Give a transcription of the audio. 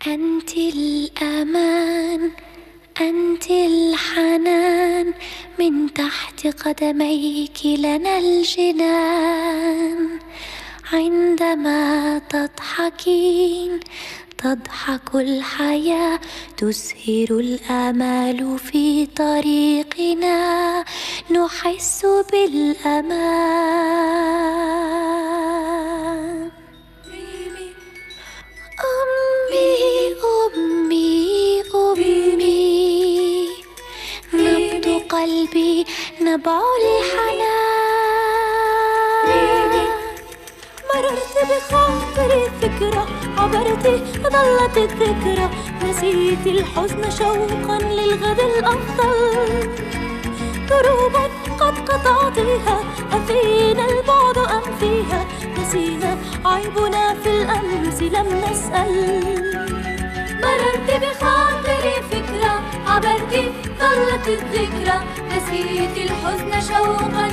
أنت الأمان، أنت الحنان، من تحت قدميك لنا الجنان. عندما تضحكين تضحك الحياة، تزهر الآمال في طريقنا، نحس بالأمان. أمي أمي أمي، نبض قلبي نبع الحنان. مررت بخاطري فكرة، عبرت ظلت الذكرى، نسيت الحزن شوقا للغد الأفضل. دروب قد قطعتيها، أفينا البعد أم فيها؟ نسينا عيبنا في الأمس لم نسأل. مررت بخاطري فكرة، عبرت ظلت الذكرى، نسيت الحزن شوقا